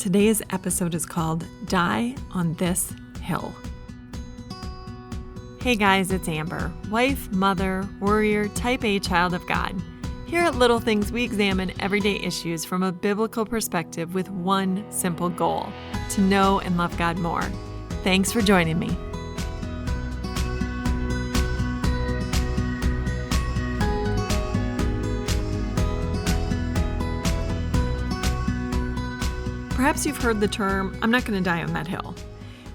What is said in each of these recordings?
Today's episode is called Die on This Hill. Hey guys, it's Amber, wife, mother, warrior, type A child of God. Here at Little Things, we examine everyday issues from a biblical perspective with one simple goal: to know and love God more. Thanks for joining me. Perhaps you've heard the term, I'm not going to die on that hill.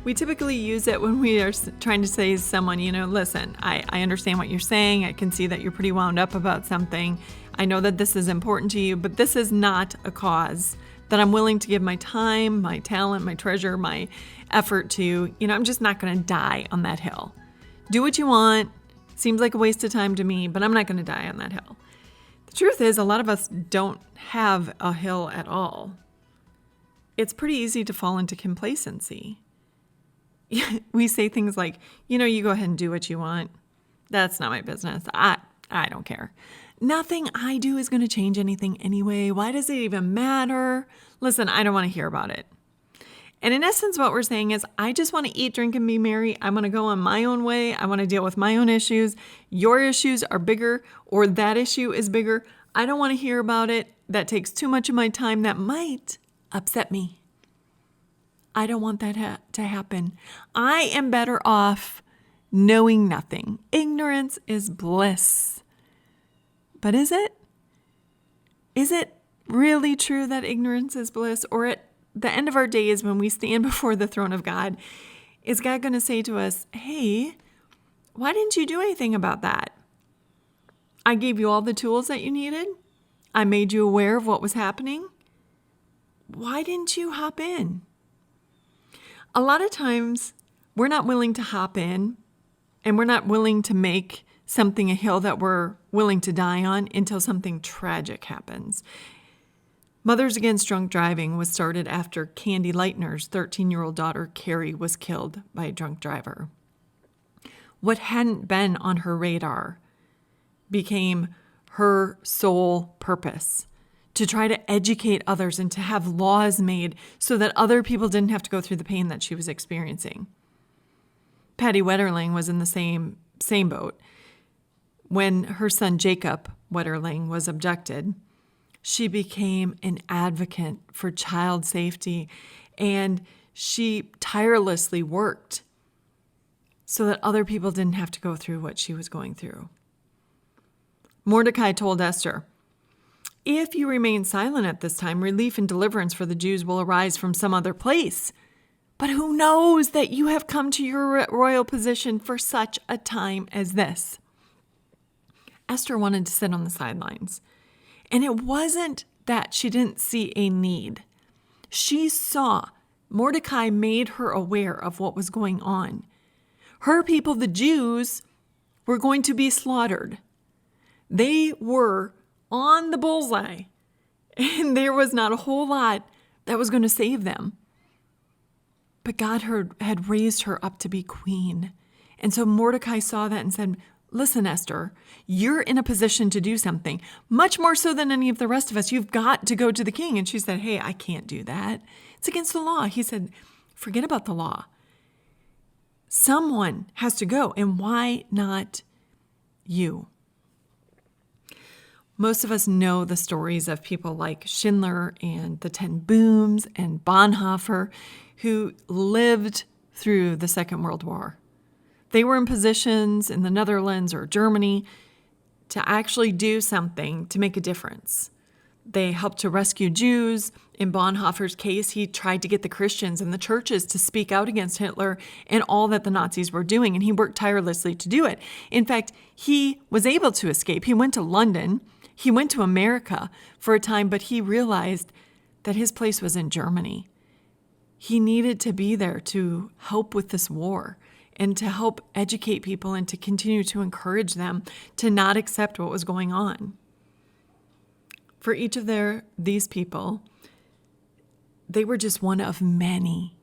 We typically use it when we are trying to say to someone, listen, I understand what you're saying. I can see that you're pretty wound up about something. I know that this is important to you, but this is not a cause that I'm willing to give my time, my talent, my treasure, my effort to. I'm just not going to die on that hill. Do what you want. Seems like a waste of time to me, but I'm not going to die on that hill. The truth is, a lot of us don't have a hill at all. It's pretty easy to fall into complacency. We say things like, you go ahead and do what you want. That's not my business. I don't care. Nothing I do is going to change anything anyway. Why does it even matter? Listen, I don't want to hear about it. And in essence, what we're saying is, I just want to eat, drink, and be merry. I want to go on my own way. I want to deal with my own issues. Your issues are bigger, or that issue is bigger. I don't want to hear about it. That takes too much of my time. That might upset me. I don't want that to happen. I am better off knowing nothing. Ignorance is bliss. But is it? Is it really true that ignorance is bliss? Or at the end of our days, when we stand before the throne of God, is God going to say to us, hey, why didn't you do anything about that? I gave you all the tools that you needed. I made you aware of what was happening. Why didn't you hop in? A lot of times we're not willing to hop in, and we're not willing to make something a hill that we're willing to die on until something tragic happens. Mothers Against Drunk Driving was started after Candy Lightner's 13-year-old daughter, Carrie, was killed by a drunk driver. What hadn't been on her radar became her sole purpose: to try to educate others and to have laws made so that other people didn't have to go through the pain that she was experiencing. Patty Wetterling was in the same boat. When her son Jacob Wetterling was abducted, she became an advocate for child safety, and she tirelessly worked so that other people didn't have to go through what she was going through. Mordecai told Esther, if you remain silent at this time, relief and deliverance for the Jews will arise from some other place. But who knows that you have come to your royal position for such a time as this? Esther wanted to sit on the sidelines. And it wasn't that she didn't see a need. She saw Mordecai made her aware of what was going on. Her people, the Jews, were going to be slaughtered. They were on the bullseye, and there was not a whole lot that was going to save them. But God had raised her up to be queen. And so Mordecai saw that and said, listen, Esther, you're in a position to do something, much more so than any of the rest of us. You've got to go to the king. And she said, hey, I can't do that. It's against the law. He said, forget about the law. Someone has to go. And why not you? Most of us know the stories of people like Schindler and the 10 Booms and Bonhoeffer, who lived through the Second World War. They were in positions in the Netherlands or Germany to actually do something to make a difference. They helped to rescue Jews. In Bonhoeffer's case, he tried to get the Christians and the churches to speak out against Hitler and all that the Nazis were doing, and he worked tirelessly to do it. In fact, he was able to escape. He went to London. He went to America for a time, but he realized that his place was in Germany. He needed to be there to help with this war and to help educate people and to continue to encourage them to not accept what was going on. For each of these people, they were just one of many,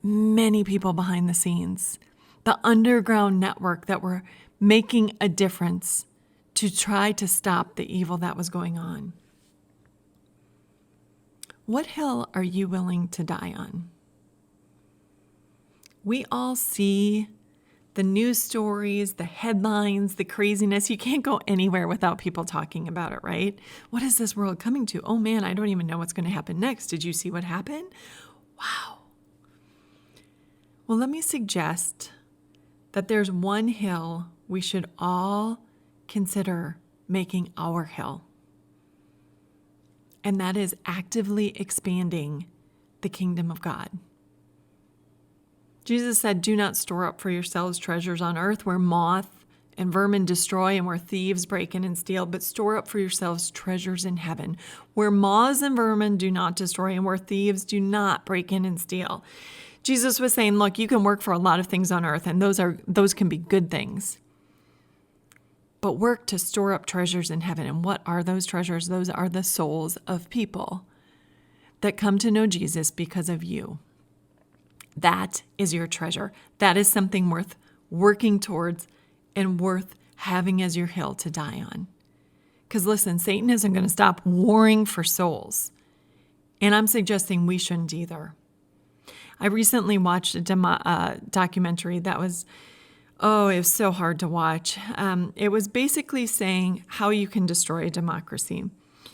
many people behind the scenes, the underground network that were making a difference to try to stop the evil that was going on. What hill are you willing to die on? We all see the news stories, the headlines, the craziness. You can't go anywhere without people talking about it, right? What is this world coming to? Oh man, I don't even know what's going to happen next. Did you see what happened? Wow. Well, let me suggest that there's one hill we should all consider making our hill. And that is actively expanding the kingdom of God. Jesus said, do not store up for yourselves treasures on earth where moth and vermin destroy and where thieves break in and steal, but store up for yourselves treasures in heaven where moths and vermin do not destroy and where thieves do not break in and steal. Jesus was saying, look, you can work for a lot of things on earth, and those can be good things. But work to store up treasures in heaven. And what are those treasures? Those are the souls of people that come to know Jesus because of you. That is your treasure. That is something worth working towards and worth having as your hill to die on. Because listen, Satan isn't going to stop warring for souls. And I'm suggesting we shouldn't either. I recently watched a documentary that was, it was so hard to watch. It was basically saying how you can destroy a democracy,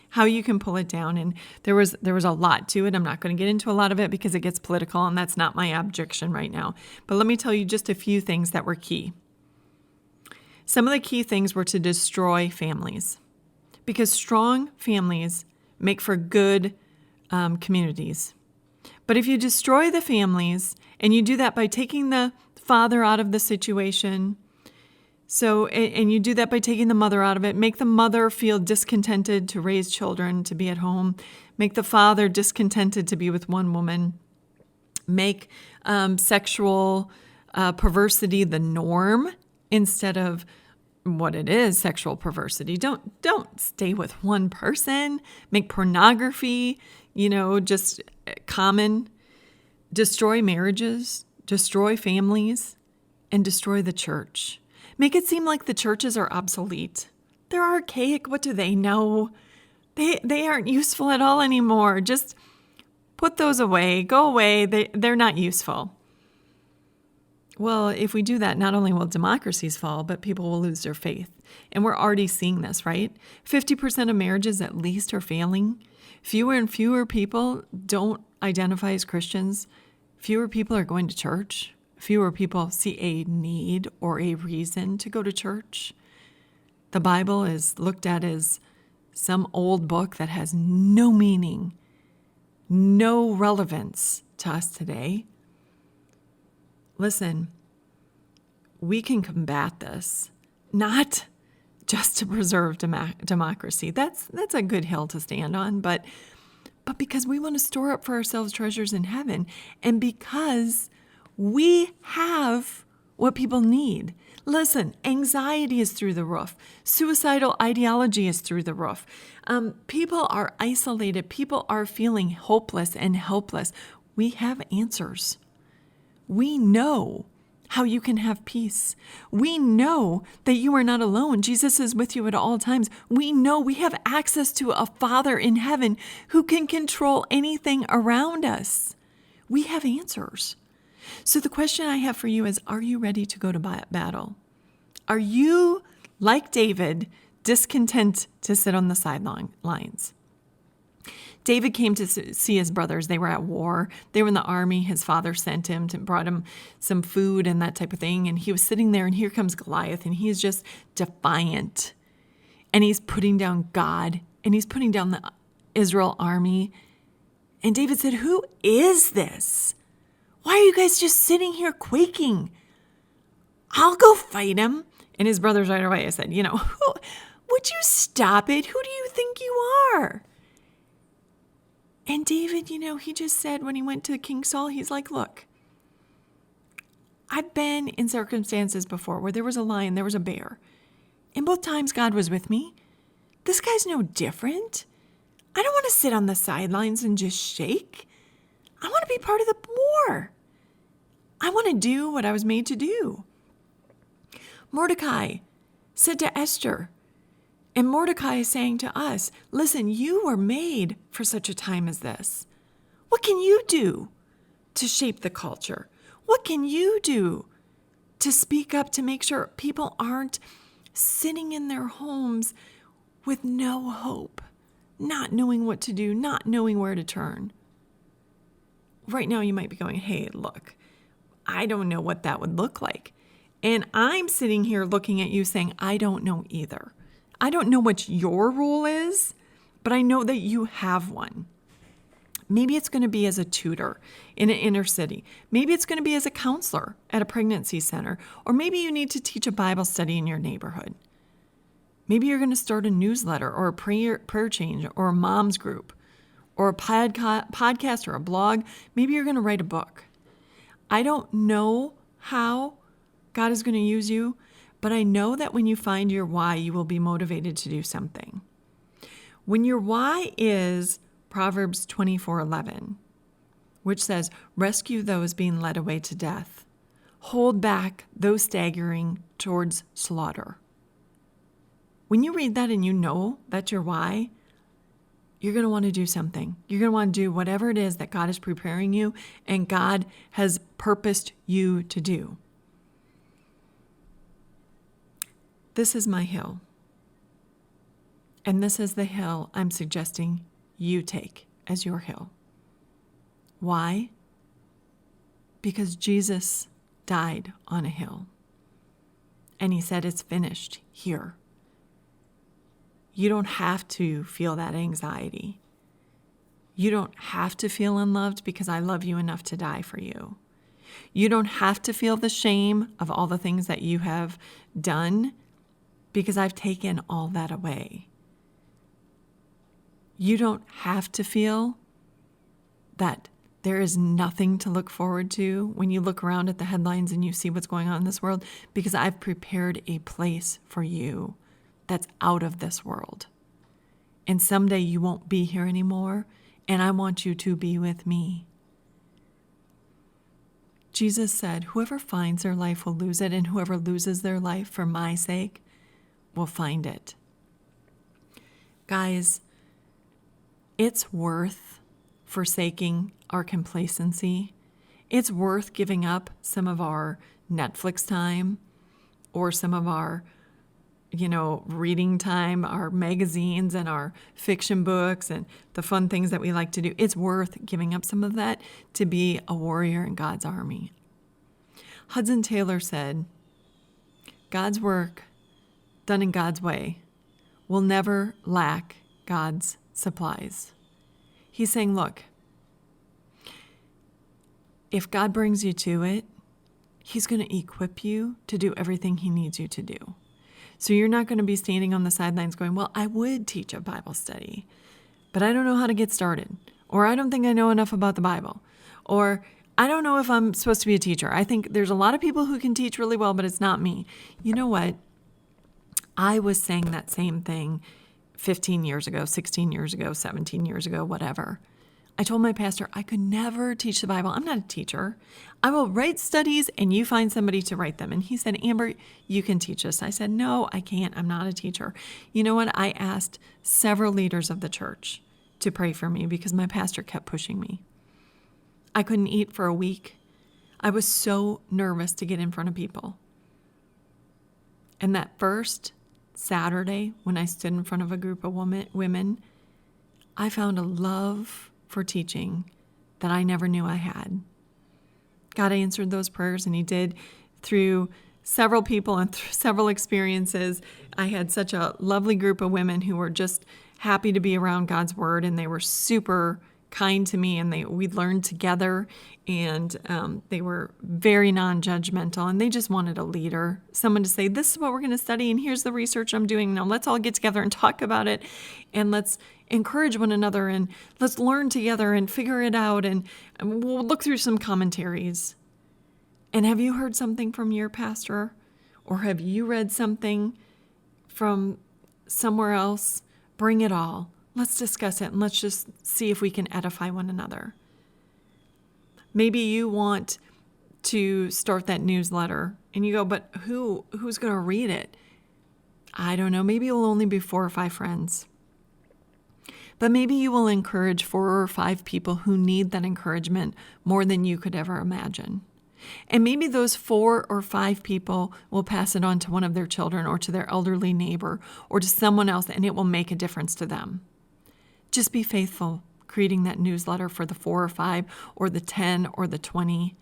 how you can pull it down. And there was a lot to it. I'm not going to get into a lot of it because it gets political, and that's not my objection right now. But let me tell you just a few things that were key. Some of the key things were to destroy families, because strong families make for good communities. But if you destroy the families, and you do that by taking the father out of the situation, and you do that by taking the mother out of it, make the mother feel discontented to raise children, to be at home, make the father discontented to be with one woman, make sexual perversity the norm instead of what it is, sexual perversity. Don't stay with one person. Make pornography, just common. Destroy marriages, destroy families, and destroy the church. Make it seem like the churches are obsolete. They're archaic. What do they know? They aren't useful at all anymore. Just put those away. Go away. They're not useful. Well, if we do that, not only will democracies fall, but people will lose their faith. And we're already seeing this, right? 50% of marriages at least are failing. Fewer and fewer people don't identify as Christians. Fewer people are going to church. Fewer people see a need or a reason to go to church. The Bible is looked at as some old book that has no meaning, no relevance to us today. Listen, we can combat this, not just to preserve democracy. That's a good hill to stand on, but because we want to store up for ourselves treasures in heaven, and because we have what people need. Listen, anxiety is through the roof. Suicidal ideology is through the roof. People are isolated. People are feeling hopeless and helpless. We have answers. We know how you can have peace. We know that you are not alone. Jesus is with you at all times. We know we have access to a Father in heaven who can control anything around us. We have answers. So the question I have for you is, are you ready to go to battle? Are you, like David, discontent to sit on the sidelines? David came to see his brothers. They were at war. They were in the army. His father sent him brought him some food and that type of thing. And he was sitting there, and here comes Goliath, and he's just defiant. And he's putting down God, and he's putting down the Israel army. And David said, "Who is this? Why are you guys just sitting here quaking? I'll go fight him." And his brothers right away said, would you stop it? Who do you think you are? And David, he just said when he went to King Saul, he's like, look, I've been in circumstances before where there was a lion, there was a bear. And both times God was with me. This guy's no different. I don't want to sit on the sidelines and just shake. I want to be part of the war. I want to do what I was made to do. Mordecai said to Esther, And Mordecai is saying to us, listen, you were made for such a time as this. What can you do to shape the culture? What can you do to speak up to make sure people aren't sitting in their homes with no hope, not knowing what to do, not knowing where to turn? Right now you might be going, hey, look, I don't know what that would look like. And I'm sitting here looking at you saying, I don't know either. I don't know what your role is, but I know that you have one. Maybe it's going to be as a tutor in an inner city. Maybe it's going to be as a counselor at a pregnancy center. Or maybe you need to teach a Bible study in your neighborhood. Maybe you're going to start a newsletter or a prayer change or a mom's group or a podcast or a blog. Maybe you're going to write a book. I don't know how God is going to use you, but I know that when you find your why, you will be motivated to do something. When your why is Proverbs 24:11, which says, rescue those being led away to death, hold back those staggering towards slaughter. When you read that and you know that's your why, you're going to want to do something. You're going to want to do whatever it is that God is preparing you and God has purposed you to do. This is my hill. And this is the hill I'm suggesting you take as your hill. Why? Because Jesus died on a hill. And he said, it's finished here. You don't have to feel that anxiety. You don't have to feel unloved because I love you enough to die for you. You don't have to feel the shame of all the things that you have done because I've taken all that away. You don't have to feel that there is nothing to look forward to when you look around at the headlines and you see what's going on in this world, because I've prepared a place for you that's out of this world. And someday you won't be here anymore, and I want you to be with me. Jesus said, whoever finds their life will lose it, and whoever loses their life for my sake will find it. Guys, it's worth forsaking our complacency. It's worth giving up some of our Netflix time or some of our, reading time, our magazines and our fiction books and the fun things that we like to do. It's worth giving up some of that to be a warrior in God's army. Hudson Taylor said, God's work done in God's way will never lack God's supplies. He's saying, look, if God brings you to it, he's going to equip you to do everything he needs you to do. So you're not going to be standing on the sidelines going, well, I would teach a Bible study, but I don't know how to get started. Or I don't think I know enough about the Bible. Or I don't know if I'm supposed to be a teacher. I think there's a lot of people who can teach really well, but it's not me. You know what? I was saying that same thing 15 years ago, 16 years ago, 17 years ago, whatever. I told my pastor I could never teach the Bible. I'm not a teacher. I will write studies and you find somebody to write them. And he said, Amber, you can teach us. I said, no, I can't. I'm not a teacher. You know what? I asked several leaders of the church to pray for me because my pastor kept pushing me. I couldn't eat for a week. I was so nervous to get in front of people. And that first Saturday, when I stood in front of a group of women, I found a love for teaching that I never knew I had. God answered those prayers, and he did through several people and through several experiences. I had such a lovely group of women who were just happy to be around God's word, and they were super kind to me, and we learned together, and they were very non-judgmental, and they just wanted a leader, someone to say, this is what we're going to study, and here's the research I'm doing. Now let's all get together and talk about it, and let's encourage one another, and let's learn together and figure it out, and we'll look through some commentaries. And have you heard something from your pastor? Or have you read something from somewhere else? Bring it all. Let's discuss it, and let's just see if we can edify one another. Maybe you want to start that newsletter, and you go, but who's going to read it? I don't know, maybe it will only be 4 or 5 friends. But maybe you will encourage 4 or 5 people who need that encouragement more than you could ever imagine. And maybe those 4 or 5 people will pass it on to one of their children or to their elderly neighbor or to someone else, and it will make a difference to them. Just be faithful creating that newsletter for the 4 or 5 or the 10 or the 20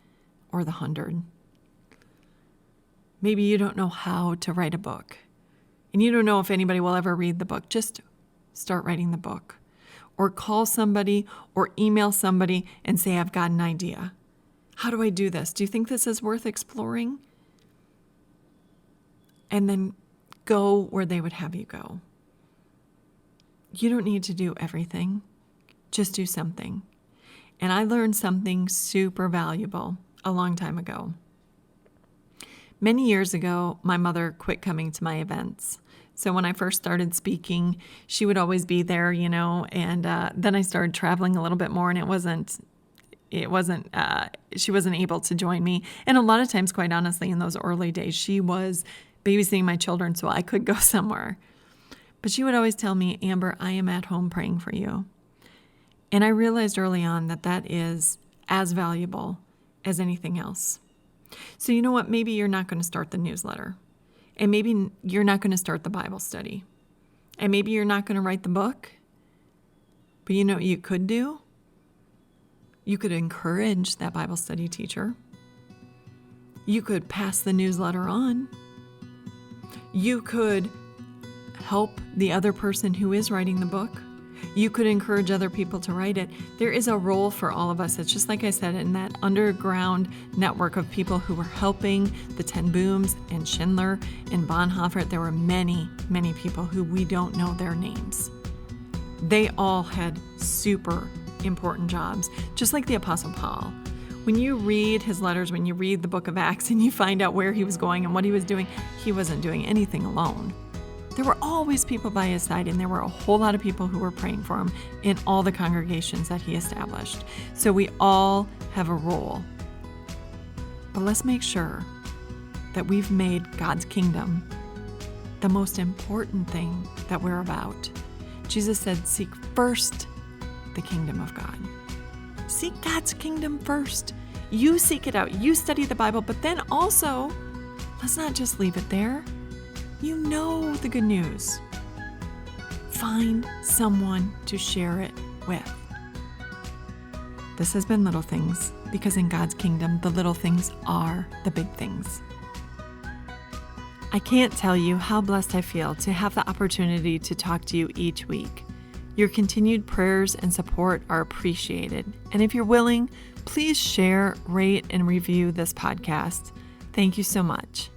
or the 100. Maybe you don't know how to write a book, and you don't know if anybody will ever read the book. Just start writing the book, or call somebody or email somebody and say, I've got an idea. How do I do this? Do you think this is worth exploring? And then go where they would have you go. You don't need to do everything. Just do something. And I learned something super valuable a long time ago. Many years ago, my mother quit coming to my events. So when I first started speaking, she would always be there, and then I started traveling a little bit more, and she wasn't able to join me. And a lot of times, quite honestly, in those early days, she was babysitting my children so I could go somewhere. But she would always tell me, Amber, I am at home praying for you. And I realized early on that that is as valuable as anything else. So you know what? Maybe you're not going to start the newsletter. And maybe you're not going to start the Bible study. And maybe you're not going to write the book. But you know what you could do? You could encourage that Bible study teacher. You could pass the newsletter on. You could help the other person who is writing the book. You could encourage other people to write it. There is a role for all of us. It's just like I said, in that underground network of people who were helping the Ten Booms and Schindler and Bonhoeffer. There were many, many people who we don't know their names. They all had super important jobs, just like the Apostle Paul. When you read his letters, when you read the book of Acts and you find out where he was going and what he was doing, he wasn't doing anything alone. There were always people by his side, and there were a whole lot of people who were praying for him in all the congregations that he established. So we all have a role. But let's make sure that we've made God's kingdom the most important thing that we're about. Jesus said, seek first the kingdom of God. Seek God's kingdom first. You seek it out. You study the Bible, but then also, let's not just leave it there. You know the good news. Find someone to share it with. This has been Little Things, because in God's kingdom, the little things are the big things. I can't tell you how blessed I feel to have the opportunity to talk to you each week. Your continued prayers and support are appreciated. And if you're willing, please share, rate, and review this podcast. Thank you so much.